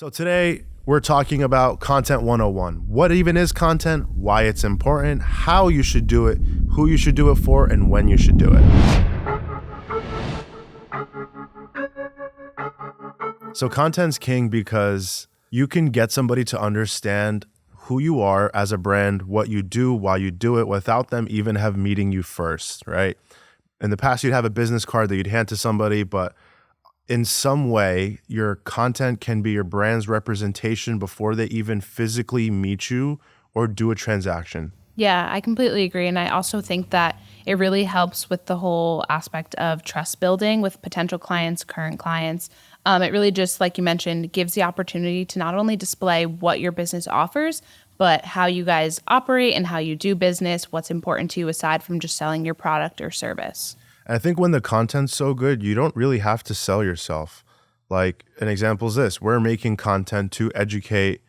So today we're talking about Content 101. What even is content, why it's important, how you should do it, who you should do it for, and when you should do it. So content's king because you can get somebody to understand who you are as a brand, what you do, why you do it, without them even have meeting you first, right? In the past, you'd have a business card that you'd hand to somebody, but in some way, your content can be your brand's representation before they even physically meet you or do a transaction. Yeah, I completely agree. And I also think that it really helps with the whole aspect of trust building with potential clients, current clients. It really just, like you mentioned, gives the opportunity to not only display what your business offers, but how you guys operate and how you do business, what's important to you aside from just selling your product or service. I think when the content's so good, you don't really have to sell yourself. Like an example is this: we're making content to educate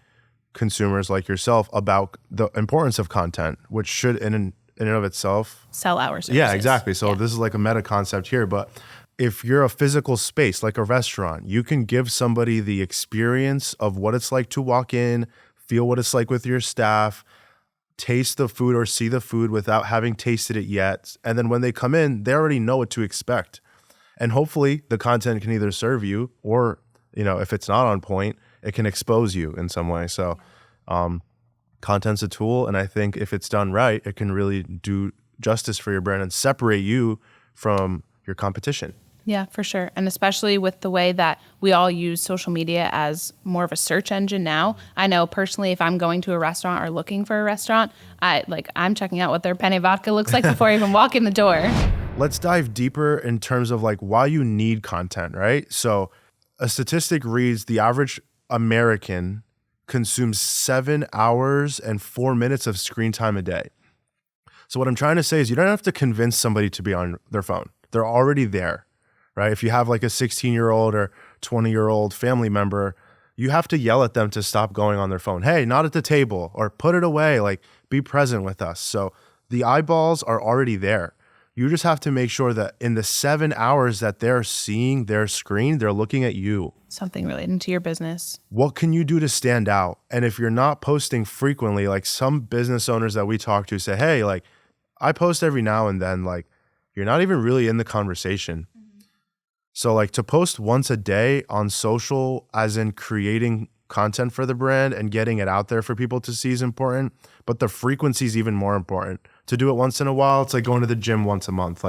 consumers like yourself about the importance of content, which should in and of itself Sell our services. Yeah, exactly. So this is like a meta concept here, but if you're a physical space like a restaurant, you can give somebody the experience of what it's like to walk in, feel what it's like with your staff, taste the food or see the food without having tasted it yet. And then when they come in, they already know what to expect. And hopefully the content can either serve you or, if it's not on point, it can expose you in some way. So content's a tool. And I think if it's done right, it can really do justice for your brand and separate you from your competition. Yeah, for sure. And especially with the way that we all use social media as more of a search engine now. I know personally, if I'm going to a restaurant or looking for a restaurant, I'm checking out what their penne vodka looks like before I even walk in the door. Let's dive deeper in terms of why you need content, right? So a statistic reads the average American consumes 7 hours and 4 minutes of screen time a day. So what I'm trying to say is you don't have to convince somebody to be on their phone. They're already there. Right? If you have like a 16-year-old or 20-year-old family member, you have to yell at them to stop going on their phone. Hey, not at the table, or put it away, be present with us. So the eyeballs are already there. You just have to make sure that in the 7 hours that they're seeing their screen, they're looking at you. Something related to your business. What can you do to stand out? And if you're not posting frequently, like some business owners that we talk to say, hey, I post every now and then, you're not even really in the conversation. So to post once a day on social, as in creating content for the brand and getting it out there for people to see is important, but the frequency is even more important. To do it once in a while, it's like going to the gym once a month.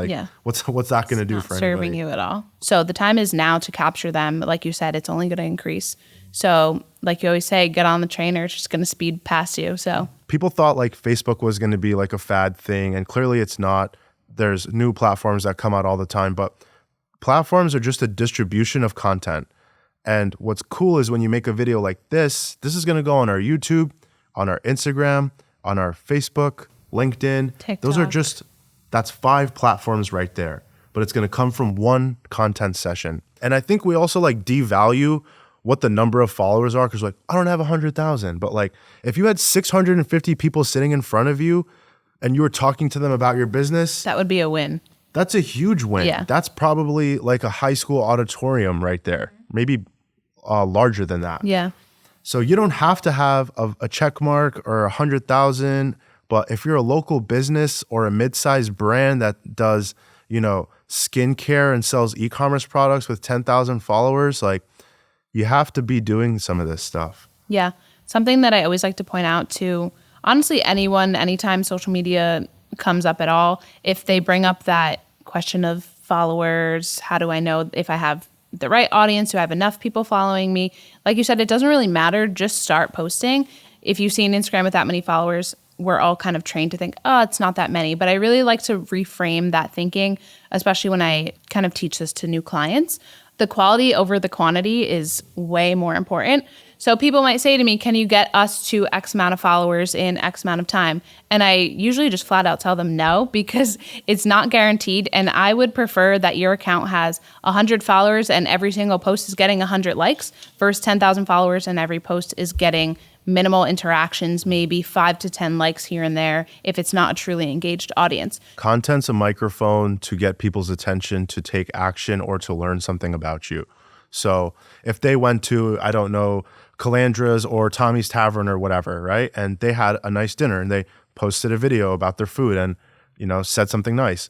What's that going to do for anybody? Serving you at all. So the time is now to capture them. Like you said, it's only going to increase. So like you always say, get on the train or it's just going to speed past you. So people thought Facebook was going to be a fad thing, and clearly it's not. There's new platforms that come out all the time, but platforms are just a distribution of content. And what's cool is when you make a video like this is going to go on our YouTube, on our Instagram, on our Facebook, LinkedIn. TikTok. That's 5 platforms right there. But it's going to come from one content session. And I think we also devalue what the number of followers are because I don't have 100,000. But if you had 650 people sitting in front of you and you were talking to them about your business, that would be a win. That's a huge win. Yeah. That's probably a high school auditorium right there, maybe larger than that. Yeah. So you don't have to have a check mark or 100,000, but if you're a local business or a mid-sized brand that does, skincare and sells e-commerce products with 10,000 followers, you have to be doing some of this stuff. Yeah. Something that I always like to point out to, honestly, anyone, anytime social media comes up at all, if they bring up that question of followers, how do I know if I have the right audience? Do I have enough people following me? Like you said, it doesn't really matter. Just start posting. If you see an Instagram with that many followers, we're all kind of trained to think, oh, it's not that many. But I really like to reframe that thinking, especially when I kind of teach this to new clients. The quality over the quantity is way more important. So people might say to me, can you get us to X amount of followers in X amount of time? And I usually just flat out tell them no, because it's not guaranteed. And I would prefer that your account has 100 followers and every single post is getting 100 likes versus 10,000 followers and every post is getting minimal interactions, maybe 5 to 10 likes here and there if it's not a truly engaged audience. Content's a microphone to get people's attention to take action or to learn something about you. So if they went to, I don't know, Calandra's or Tommy's Tavern or whatever, right? And they had a nice dinner and they posted a video about their food and, said something nice.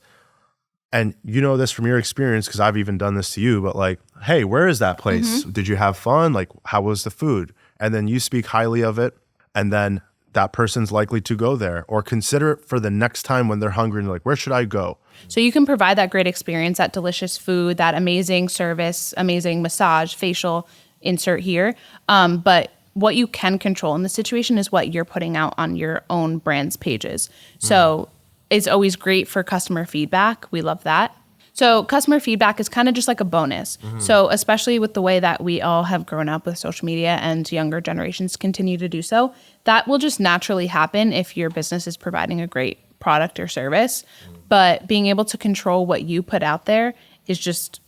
And you know this from your experience, because I've even done this to you, but like, hey, where is that place? Did you have fun? Like, how was the food? And then you speak highly of it. And then that person's likely to go there or consider it for the next time when they're hungry and they're like, where should I go? So you can provide that great experience, that delicious food, that amazing service, amazing massage, facial, insert here. But what you can control in the situation is what you're putting out on your own brand's pages. So it's always great for customer feedback. We love that. So customer feedback is kind of just like a bonus. So especially with the way that we all have grown up with social media and younger generations continue to do so, that will just naturally happen if your business is providing a great product or service. But being able to control what you put out there is just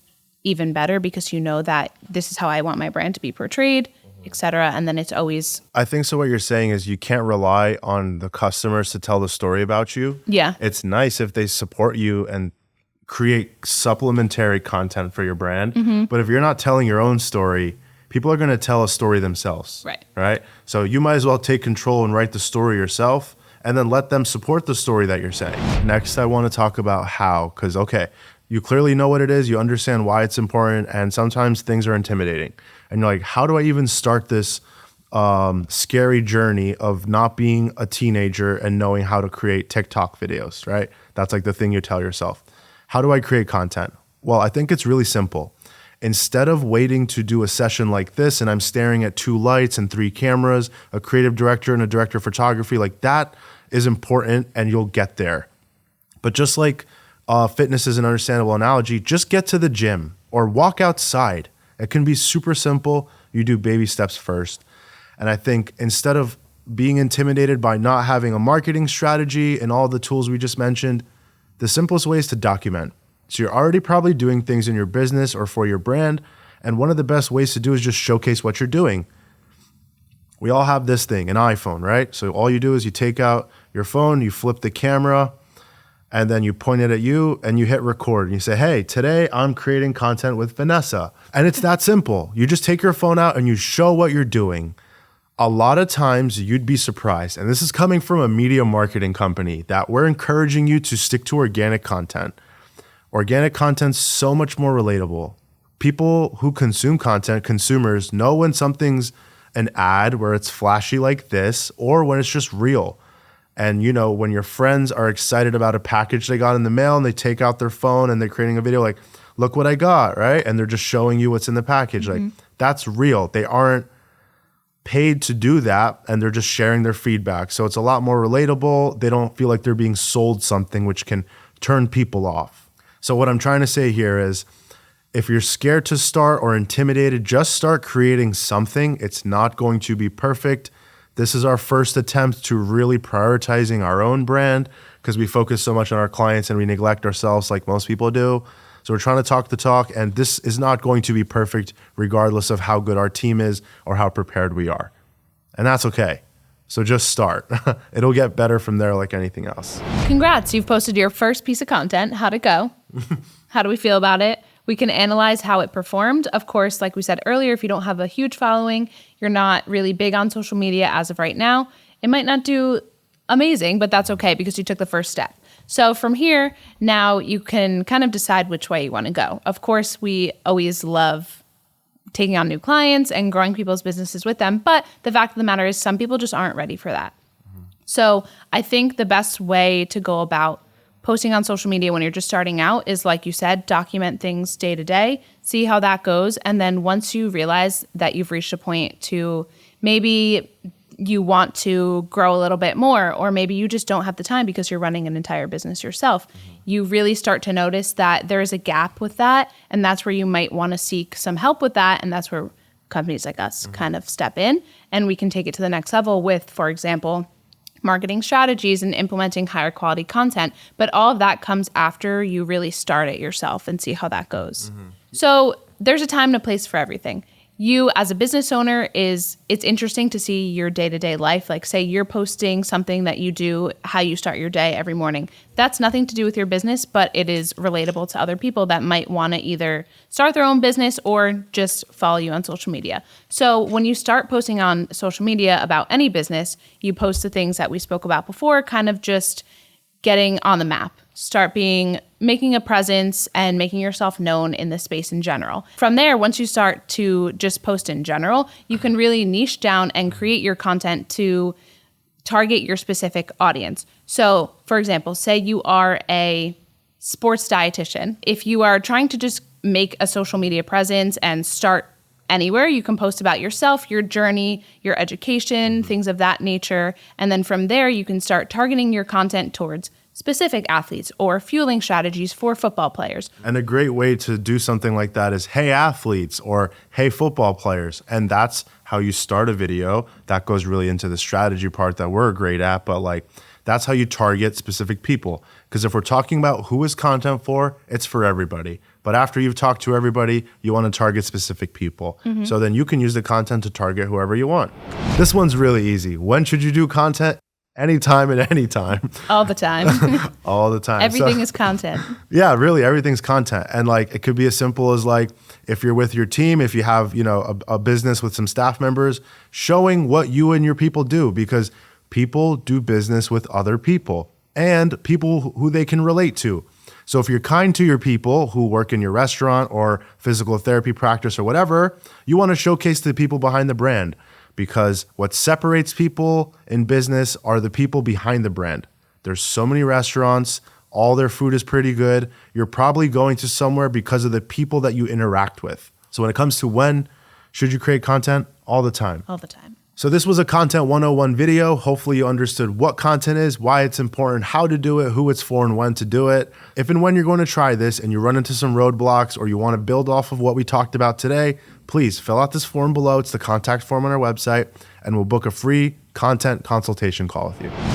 even better, because you know that this is how I want my brand to be portrayed, et cetera. And then it's always... I think so. What you're saying is you can't rely on the customers to tell the story about you. Yeah. It's nice if they support you and create supplementary content for your brand. But if you're not telling your own story, people are going to tell a story themselves. Right. So you might as well take control and write the story yourself and then let them support the story that you're saying. Next, I want to talk about how, because, okay, you clearly know what it is, you understand why it's important, and sometimes things are intimidating. And you're like, how do I even start this scary journey of not being a teenager and knowing how to create TikTok videos, right? That's like the thing you tell yourself. How do I create content? Well, I think it's really simple. Instead of waiting to do a session like this and I'm staring at 2 lights and 3 cameras, a creative director and a director of photography, like that is important and you'll get there. But just like fitness is an understandable analogy, just get to the gym or walk outside. It can be super simple. You do baby steps first. And I think instead of being intimidated by not having a marketing strategy and all the tools we just mentioned, the simplest way is to document. So you're already probably doing things in your business or for your brand. And one of the best ways to do is just showcase what you're doing. We all have this thing, an iPhone, right? So all you do is you take out your phone, you flip the camera, and then you point it at you and you hit record. And you say, hey, today I'm creating content with Vanessa. And it's that simple. You just take your phone out and you show what you're doing. A lot of times you'd be surprised, and this is coming from a media marketing company, that we're encouraging you to stick to organic content. Organic content's so much more relatable. People who consume content, consumers, know when something's an ad where it's flashy like this or when it's just real. And when your friends are excited about a package they got in the mail and they take out their phone and they're creating a video like, look what I got, right? And they're just showing you what's in the package. Like, that's real. They aren't paid to do that, and they're just sharing their feedback. So it's a lot more relatable. They don't feel like they're being sold something, which can turn people off. So what I'm trying to say here is, if you're scared to start or intimidated, just start creating something. It's not going to be perfect. This is our first attempt to really prioritizing our own brand, because we focus so much on our clients and we neglect ourselves like most people do. So we're trying to talk the talk, and this is not going to be perfect regardless of how good our team is or how prepared we are. And that's okay. So just start. It'll get better from there like anything else. Congrats. You've posted your first piece of content. How'd it go? How do we feel about it? We can analyze how it performed. Of course, like we said earlier, if you don't have a huge following, you're not really big on social media as of right now, it might not do amazing, but that's okay because you took the first step. So from here, now you can kind of decide which way you want to go. Of course, we always love taking on new clients and growing people's businesses with them. But the fact of the matter is some people just aren't ready for that. So I think the best way to go about posting on social media when you're just starting out is, like you said, document things day to day, see how that goes. And then once you realize that you've reached a point to maybe you want to grow a little bit more, or maybe you just don't have the time because you're running an entire business yourself, you really start to notice that there is a gap with that. And that's where you might want to seek some help with that. And that's where companies like us kind of step in, and we can take it to the next level with, for example, marketing strategies and implementing higher quality content. But all of that comes after you really start it yourself and see how that goes. So there's a time and a place for everything. you as a business owner it's interesting to see your day-to-day life. Like say you're posting something that you do, how you start your day every morning. That's nothing to do with your business, but it is relatable to other people that might want to either start their own business or just follow you on social media. So when you start posting on social media about any business, you post the things that we spoke about before, kind of just getting on the map. Start making a presence and making yourself known in the space in general. From there, once you start to just post in general, you can really niche down and create your content to target your specific audience. So, for example, say you are a sports dietitian. If you are trying to just make a social media presence and start anywhere, you can post about yourself, your journey, your education, things of that nature. And then from there, you can start targeting your content towards specific athletes or fueling strategies for football players. And a great way to do something like that is, hey, athletes, or hey, football players. And that's how you start a video. That goes really into the strategy part that we're great at, but like that's how you target specific people. Because if we're talking about who is content for, it's for everybody. But after you've talked to everybody, you want to target specific people. So then you can use the content to target whoever you want. This one's really easy. When should you do content? Anytime at any time. All the time. All the time. Everything is content. Yeah, really, everything's content. And like it could be as simple as like if you're with your team, if you have, a business with some staff members, showing what you and your people do, because people do business with other people and people who they can relate to. So if you're kind to your people who work in your restaurant or physical therapy practice or whatever, you want to showcase the people behind the brand. Because what separates people in business are the people behind the brand. There's so many restaurants, all their food is pretty good. You're probably going to somewhere because of the people that you interact with. So when it comes to when should you create content, all the time. All the time. So this was a Content 101 video. Hopefully you understood what content is, why it's important, how to do it, who it's for, and when to do it. If and when you're going to try this and you run into some roadblocks or you want to build off of what we talked about today, please fill out this form below. It's the contact form on our website, and we'll book a free content consultation call with you.